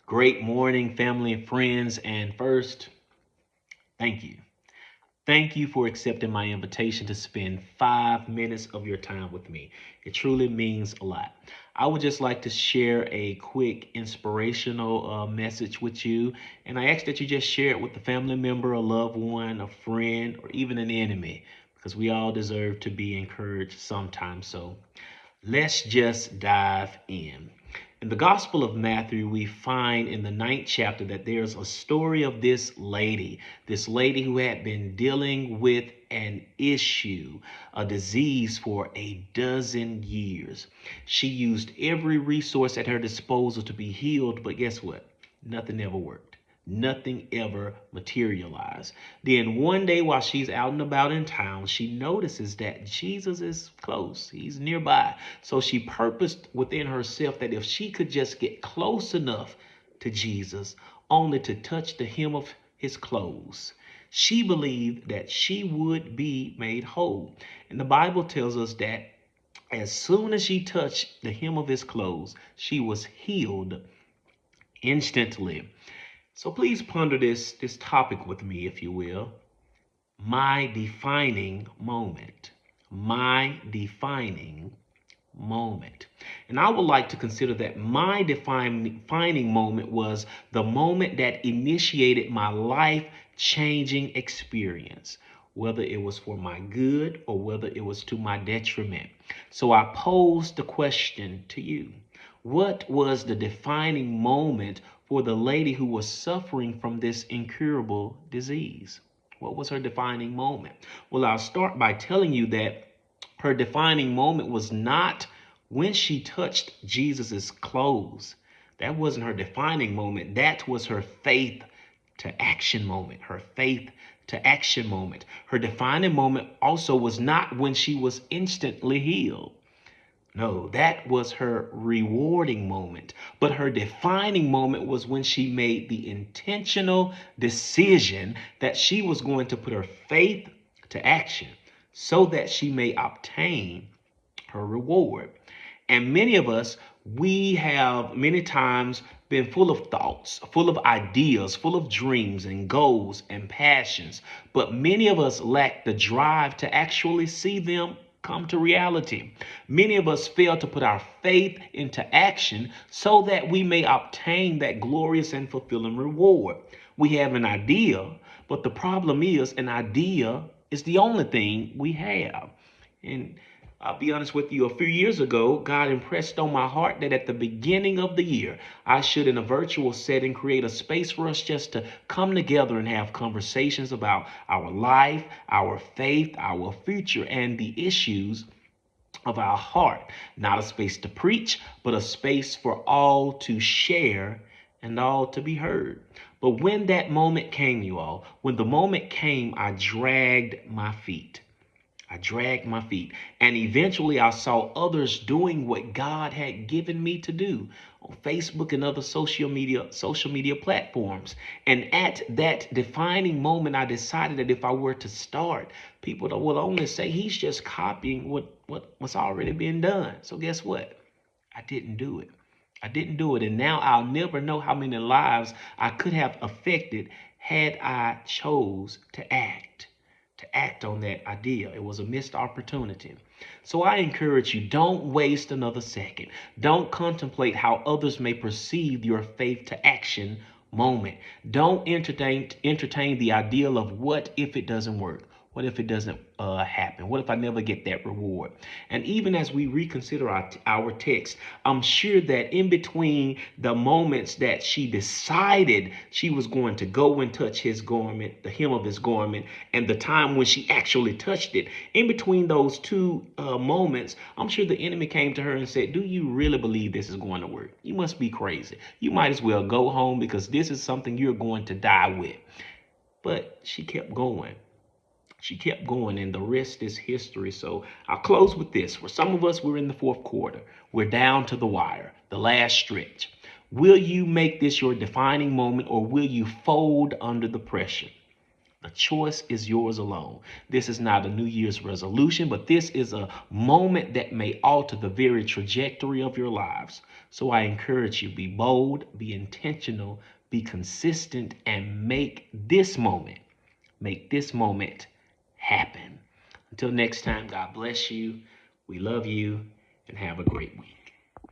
Great morning, family and friends. And first, thank you. Thank you for accepting my invitation to spend 5 minutes of your time with me. It truly means a lot. I would just like to share a quick inspirational message with you. And I ask that you just share it with a family member, a loved one, a friend, or even an enemy, because we all deserve to be encouraged sometimes. So let's just dive in. In the Gospel of Matthew, we find in the ninth chapter that there's a story of this lady who had been dealing with an issue, a disease for a dozen years. She used every resource at her disposal to be healed, but guess what? Nothing ever worked. Nothing ever materialized. Then one day while she's out and about in town, she notices that Jesus is close. He's nearby. So she purposed within herself that if she could just get close enough to Jesus, only to touch the hem of his clothes, she believed that she would be made whole. And the Bible tells us that as soon as she touched the hem of his clothes, she was healed instantly. So please ponder this topic with me, if you will. My defining moment. My defining moment. And I would like to consider that my defining moment was the moment that initiated my life changing experience, whether it was for my good or whether it was to my detriment. So I posed the question to you. What was the defining moment for the lady who was suffering from this incurable disease? What was her defining moment? Well, I'll start by telling you that her defining moment was not when she touched Jesus's clothes. That wasn't her defining moment. That was her faith to action moment. Her faith to action moment. Her defining moment also was not when she was instantly healed. No, that was her rewarding moment. But her defining moment was when she made the intentional decision that she was going to put her faith to action so that she may obtain her reward. And many of us, we have many times been full of thoughts, full of ideas, full of dreams and goals and passions. But many of us lack the drive to actually see them come to reality. Many of us fail to put our faith into action so that we may obtain that glorious and fulfilling reward. We have an idea, but the problem is an idea is the only thing we have. And I'll be honest with you, a few years ago, God impressed on my heart that at the beginning of the year, I should, in a virtual setting, create a space for us just to come together and have conversations about our life, our faith, our future, and the issues of our heart. Not a space to preach, but a space for all to share and all to be heard. But when that moment came, you all, when the moment came, I dragged my feet. I dragged my feet. And eventually I saw others doing what God had given me to do on Facebook and other social media platforms. And at that defining moment, I decided that if I were to start, people will only say he's just copying what's already been done. So guess what? I didn't do it. I didn't do it. And now I'll never know how many lives I could have affected had I chose to act on that idea. It was a missed opportunity. So I encourage you, don't waste another second. Don't contemplate how others may perceive your faith to action moment. Don't entertain the ideal of what if it doesn't work? What if it doesn't happen? What if I never get that reward? And even as we reconsider our text, I'm sure that in between the moments that she decided she was going to go and touch his garment, the hem of his garment, and the time when she actually touched it, in between those two moments, I'm sure the enemy came to her and said, "Do you really believe this is going to work? You must be crazy. You might as well go home because this is something you're going to die with." But she kept going. She kept going, and the rest is history. So I'll close with this. For some of us, we're in the fourth quarter. We're down to the wire, the last stretch. Will you make this your defining moment, or will you fold under the pressure? The choice is yours alone. This is not a New Year's resolution, but this is a moment that may alter the very trajectory of your lives. So I encourage you, be bold, be intentional, be consistent, and make this moment happen. Until next time, God bless you. We love you and have a great week.